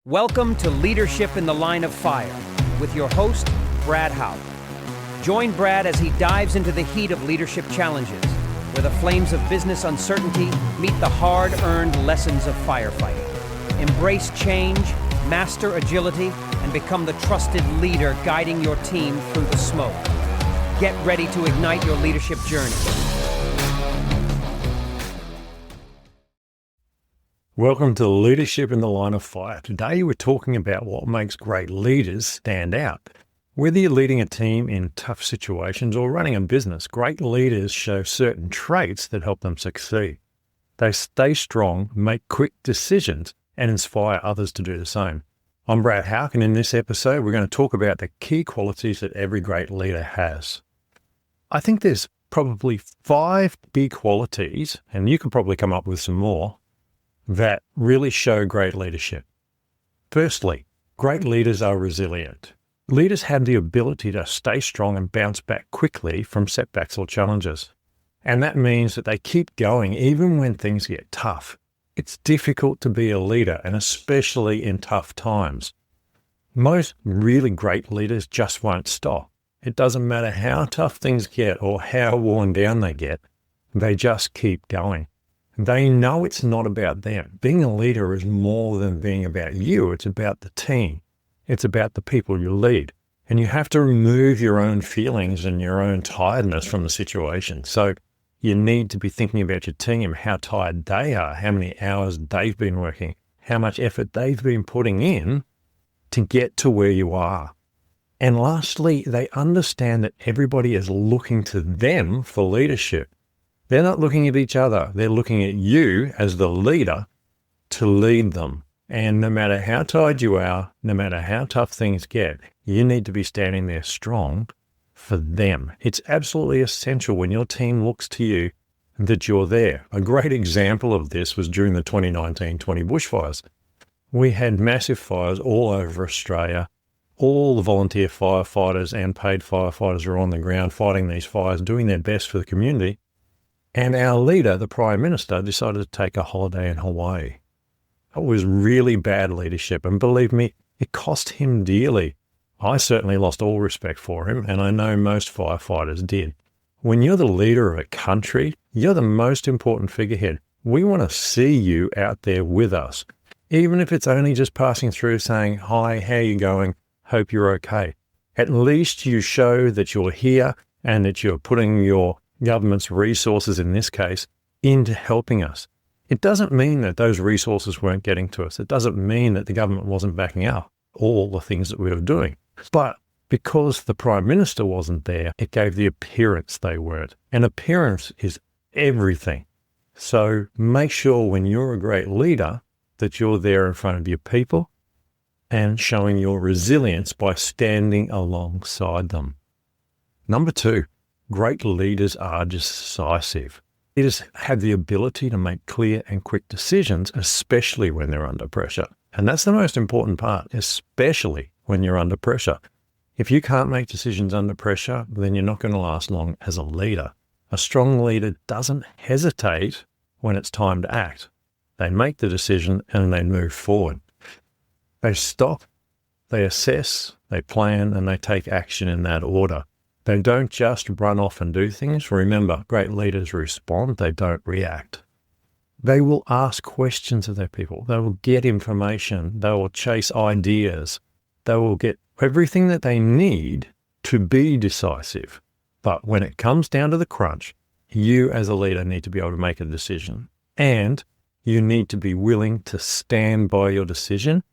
Welcome to Leadership in the Line of Fire with your host, Brad Hauck. Join Brad as he dives into the heat of leadership challenges, where the flames of business uncertainty meet the hard-earned lessons of firefighting. Embrace change, master agility, and become the trusted leader guiding your team through the smoke. Get ready to ignite your leadership journey. Welcome to Leadership in the Line of Fire. Today we're talking about what makes great leaders stand out. Whether you're leading a team in tough situations or running a business, great leaders show certain traits that help them succeed. They stay strong, make quick decisions, and inspire others to do the same. I'm Brad Hauck, and in this episode we're going to talk about the key qualities that every great leader has. I think there's probably 5 big qualities, and you could probably come up with some more, that really show great leadership. Firstly, great leaders are resilient. Leaders have the ability to stay strong and bounce back quickly from setbacks or challenges. And that means that they keep going even when things get tough. It's difficult to be a leader, and especially in tough times. Most really great leaders just won't stop. It doesn't matter how tough things get or how worn down they get, they just keep going. They know it's not about them. Being a leader is more than being about you. It's about the team. It's about the people you lead. And you have to remove your own feelings and your own tiredness from the situation. So you need to be thinking about your team, how tired they are, how many hours they've been working, how much effort they've been putting in to get to where you are. And lastly, they understand that everybody is looking to them for leadership. They're not looking at each other. They're looking at you as the leader to lead them. And no matter how tired you are, no matter how tough things get, you need to be standing there strong for them. It's absolutely essential when your team looks to you that you're there. A great example of this was during the 2019-20 bushfires. We had massive fires all over Australia. All the volunteer firefighters and paid firefighters are on the ground fighting these fires, doing their best for the community. And our leader, the Prime Minister, decided to take a holiday in Hawaii. It was really bad leadership, and believe me, it cost him dearly. I certainly lost all respect for him, and I know most firefighters did. When you're the leader of a country, you're the most important figurehead. We want to see you out there with us, even if it's only just passing through saying, "Hi, how you going? Hope you're okay." At least you show that you're here and that you're putting your government's resources, in this case, into helping us. It doesn't mean that those resources weren't getting to us. It doesn't mean that the government wasn't backing up all the things that we were doing. But because the Prime Minister wasn't there, it gave the appearance they weren't. And appearance is everything. So make sure when you're a great leader that you're there in front of your people and showing your resilience by standing alongside them. Number 2, great leaders are decisive. Leaders have the ability to make clear and quick decisions, especially when they're under pressure. And that's the most important part, especially when you're under pressure. If you can't make decisions under pressure, then you're not going to last long as a leader. A strong leader doesn't hesitate when it's time to act. They make the decision and they move forward. They stop, they assess, they plan, and they take action in that order. They don't just run off and do things. Remember, great leaders respond, they don't react. They will ask questions of their people. They will get information. They will chase ideas. They will get everything that they need to be decisive. But when it comes down to the crunch, you as a leader need to be able to make a decision. And you need to be willing to stand by your decision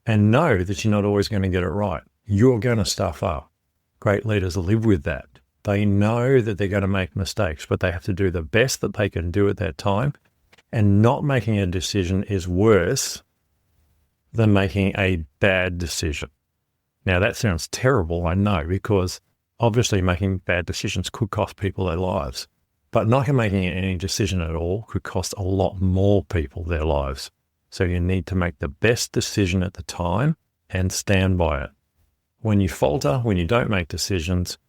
and know that you're not always going to get it right. You're going to stuff up. Great leaders live with that. They know that they're going to make mistakes, but they have to do the best that they can do at that time. And not making a decision is worse than making a bad decision. Now that sounds terrible, I know, because obviously making bad decisions could cost people their lives. But not making any decision at all could cost a lot more people their lives. So you need to make the best decision at the time and stand by it. When you falter, when you don't make decisions,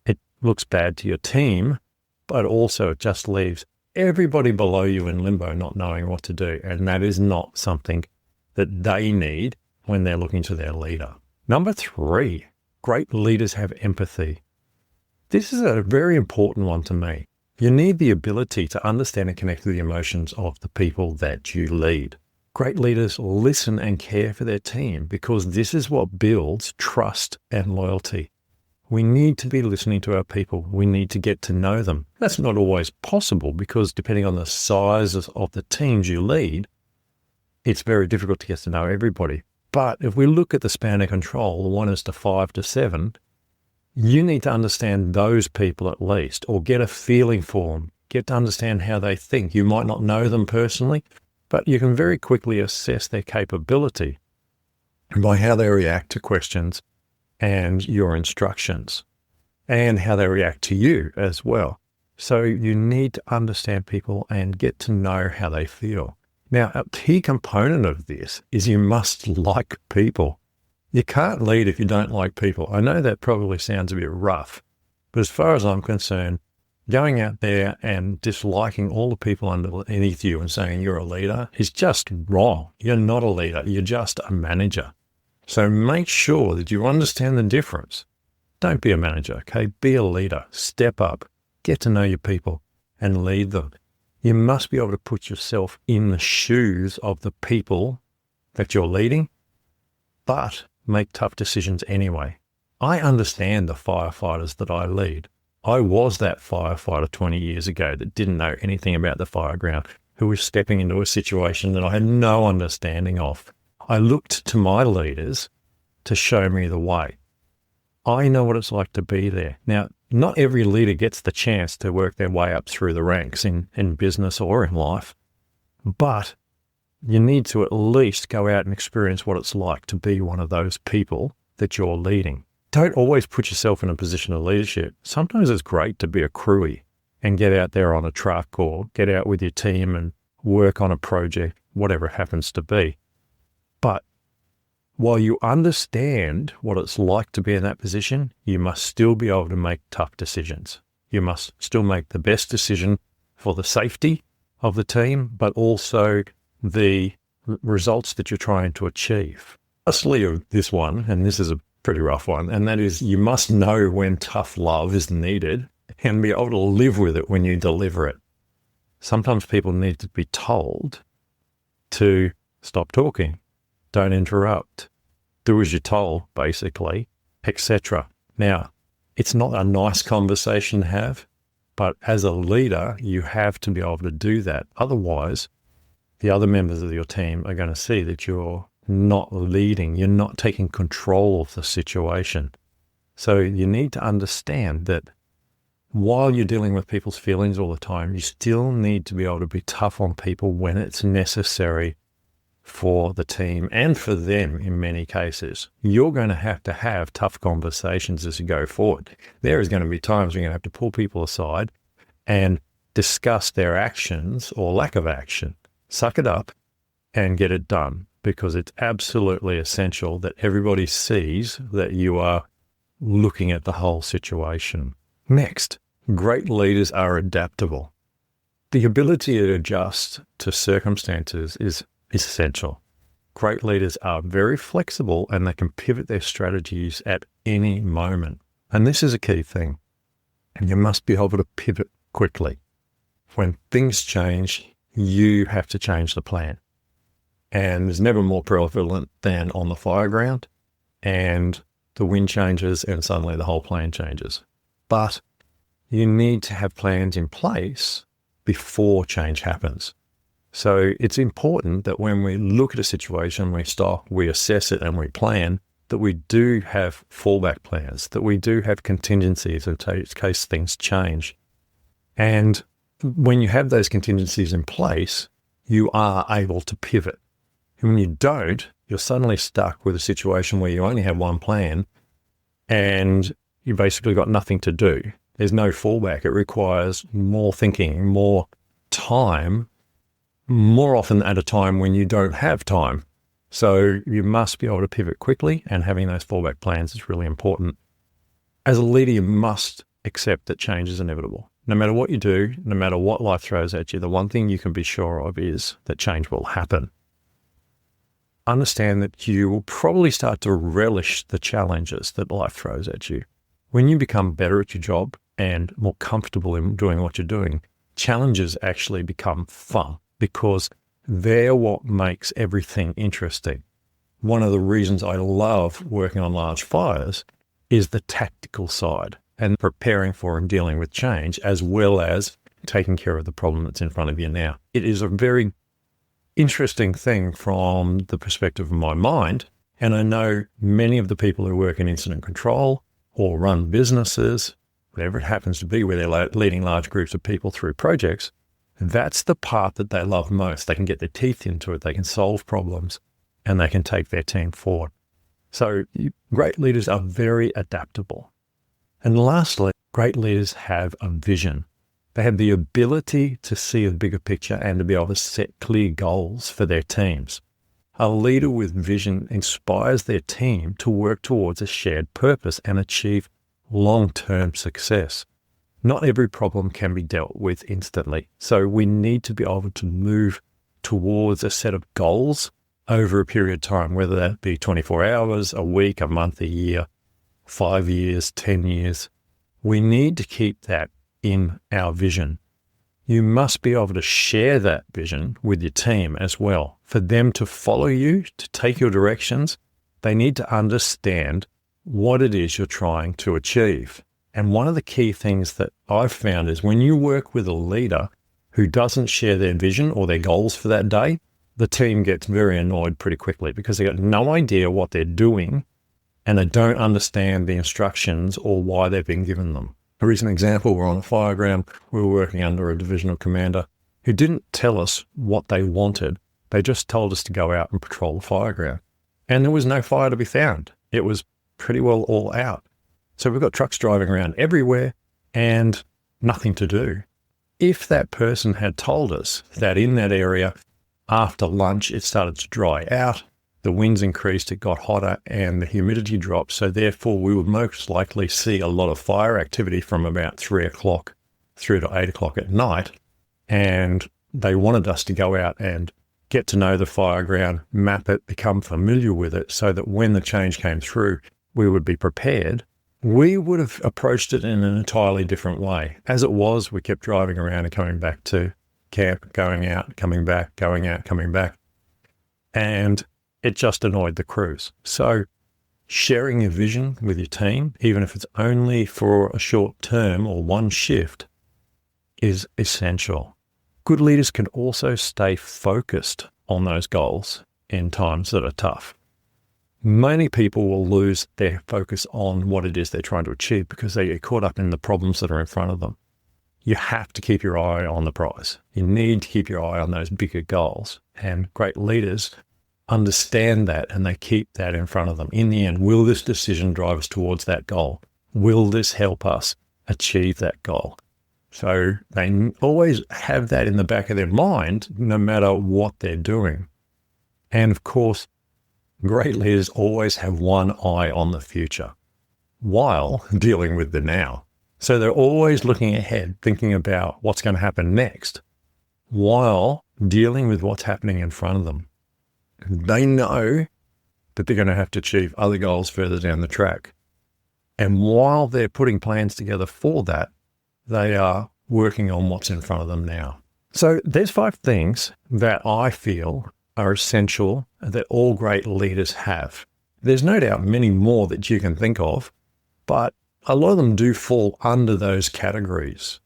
it looks bad to your team, but also it just leaves everybody below you in limbo not knowing what to do. And that is not something that they need when they're looking to their leader. Number 3, great leaders have empathy. This is a very important one to me. You need the ability to understand and connect with the emotions of the people that you lead. Great leaders listen and care for their team because this is what builds trust and loyalty. We need to be listening to our people. We need to get to know them. That's not always possible because depending on the size of the teams you lead, it's very difficult to get to know everybody. But if we look at the span of control, the 1 is to 5 to 7, you need to understand those people at least, or get a feeling for them, get to understand how they think. You might not know them personally, but you can very quickly assess their capability by how they react to questions and your instructions, and how they react to you as well. So you need to understand people and get to know how they feel. Now, a key component of this is you must like people. You can't lead if you don't like people. I know that probably sounds a bit rough, but as far as I'm concerned, going out there and disliking all the people underneath you and saying you're a leader is just wrong. You're not a leader. You're just a manager. So make sure that you understand the difference. Don't be a manager, okay? Be a leader. Step up. Get to know your people and lead them. You must be able to put yourself in the shoes of the people that you're leading, but make tough decisions anyway. I understand the firefighters that I lead. I was that firefighter 20 years ago that didn't know anything about the fire ground, who was stepping into a situation that I had no understanding of. I looked to my leaders to show me the way. I know what it's like to be there. Now, not every leader gets the chance to work their way up through the ranks in business or in life, but you need to at least go out and experience what it's like to be one of those people that you're leading. Don't always put yourself in a position of leadership. Sometimes it's great to be a crewie and get out there on a truck or get out with your team and work on a project, whatever it happens to be. But while you understand what it's like to be in that position, you must still be able to make tough decisions. You must still make the best decision for the safety of the team, but also the results that you're trying to achieve. Lastly of this one, and this is a pretty rough one, and that is you must know when tough love is needed and be able to live with it when you deliver it. Sometimes people need to be told to stop talking. Don't interrupt, do as you're told, basically, etc. Now, it's not a nice conversation to have, but as a leader, you have to be able to do that. Otherwise, the other members of your team are going to see that you're not leading, you're not taking control of the situation. So you need to understand that while you're dealing with people's feelings all the time, you still need to be able to be tough on people when it's necessary for the team and for them in many cases. You're going to have tough conversations as you go forward. There is going to be times when you're going to have to pull people aside and discuss their actions or lack of action. Suck it up and get it done, because it's absolutely essential that everybody sees that you are looking at the whole situation. Next, great leaders are adaptable. The ability to adjust to circumstances is essential. Great leaders are very flexible and they can pivot their strategies at any moment. And this is a key thing. And you must be able to pivot quickly. When things change, you have to change the plan. And there's never more prevalent than on the fire ground, and the wind changes and suddenly the whole plan changes. But you need to have plans in place before change happens. So it's important that when we look at a situation, we stop, we assess it and we plan, that we do have fallback plans, that we do have contingencies in case things change. And when you have those contingencies in place, you are able to pivot. And when you don't, you're suddenly stuck with a situation where you only have one plan and you basically got nothing to do. There's no fallback. It requires more thinking, more time, more often at a time when you don't have time. So you must be able to pivot quickly, and having those fallback plans is really important. As a leader, you must accept that change is inevitable. No matter what you do, no matter what life throws at you, the one thing you can be sure of is that change will happen. understand that you will probably start to relish the challenges that life throws at you. When you become better at your job and more comfortable in doing what you're doing, challenges actually become fun because they're what makes everything interesting. One of the reasons I love working on large fires is the tactical side and preparing for and dealing with change, as well as taking care of the problem that's in front of you now. It is a very interesting thing from the perspective of my mind. And I know many of the people who work in incident control or run businesses, whatever it happens to be, where they're leading large groups of people through projects, that's the part that they love most. They can get their teeth into it, they can solve problems, and they can take their team forward. So great leaders are very adaptable. And lastly, great leaders have a vision. They have the ability to see a bigger picture and to be able to set clear goals for their teams. A leader with vision inspires their team to work towards a shared purpose and achieve long-term success. Not every problem can be dealt with instantly, so we need to be able to move towards a set of goals over a period of time, whether that be 24 hours, a week, a month, a year, 5 years, 10 years. We need to keep that in our vision. You must be able to share that vision with your team as well. For them to follow you, to take your directions, they need to understand what it is you're trying to achieve. And one of the key things that I've found is when you work with a leader who doesn't share their vision or their goals for that day, the team gets very annoyed pretty quickly because they got no idea what they're doing and they don't understand the instructions or why they've been given them. A recent example, we're on a fire ground. We were working under a divisional commander who didn't tell us what they wanted. They just told us to go out and patrol the fire ground. And there was no fire to be found. It was pretty well all out. So we've got trucks driving around everywhere and nothing to do. If that person had told us that in that area, after lunch, it started to dry out, the winds increased, it got hotter, and the humidity dropped. So therefore, we would most likely see a lot of fire activity from about 3 o'clock through to 8 o'clock at night. And they wanted us to go out and get to know the fire ground, map it, become familiar with it, so that when the change came through, we would be prepared. We would have approached it in an entirely different way. As it was, we kept driving around and coming back to camp, going out, coming back, going out, coming back. And it just annoyed the crews. So sharing your vision with your team, even if it's only for a short term or one shift, is essential. Good leaders can also stay focused on those goals in times that are tough. Many people will lose their focus on what it is they're trying to achieve because they get caught up in the problems that are in front of them. You have to keep your eye on the prize. You need to keep your eye on those bigger goals. And great leaders understand that and they keep that in front of them. In the end, will this decision drive us towards that goal? Will this help us achieve that goal? So they always have that in the back of their mind, no matter what they're doing. And of course, great leaders always have one eye on the future while dealing with the now. So they're always looking ahead, thinking about what's going to happen next while dealing with what's happening in front of them. They know that they're going to have to achieve other goals further down the track. And while they're putting plans together for that, they are working on what's in front of them now. So there's 5 things that I feel are essential that all great leaders have. There's no doubt many more that you can think of, but a lot of them do fall under those categories.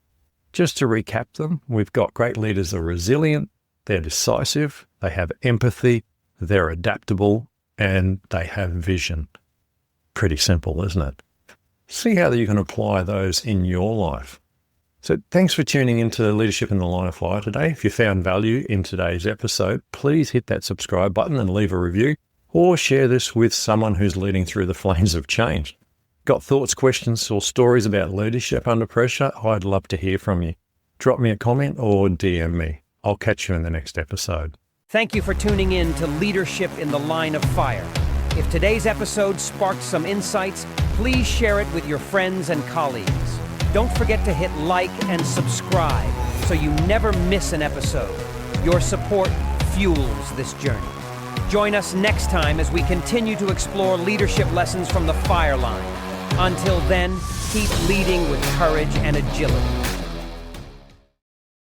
Just to recap them, we've got great leaders that are resilient, they're decisive, they have empathy, they're adaptable, and they have vision. Pretty simple, isn't it? See how you can apply those in your life. So thanks for tuning into Leadership in the Line of Fire today. If you found value in today's episode, please hit that subscribe button and leave a review, or share this with someone who's leading through the flames of change. Got thoughts, questions, or stories about leadership under pressure? I'd love to hear from you. Drop me a comment or DM me. I'll catch you in the next episode. Thank you for tuning in to Leadership in the Line of Fire. If today's episode sparked some insights, please share it with your friends and colleagues. Don't forget to hit like and subscribe so you never miss an episode. Your support fuels this journey. Join us next time as we continue to explore leadership lessons from the fire line. Until then, keep leading with courage and agility.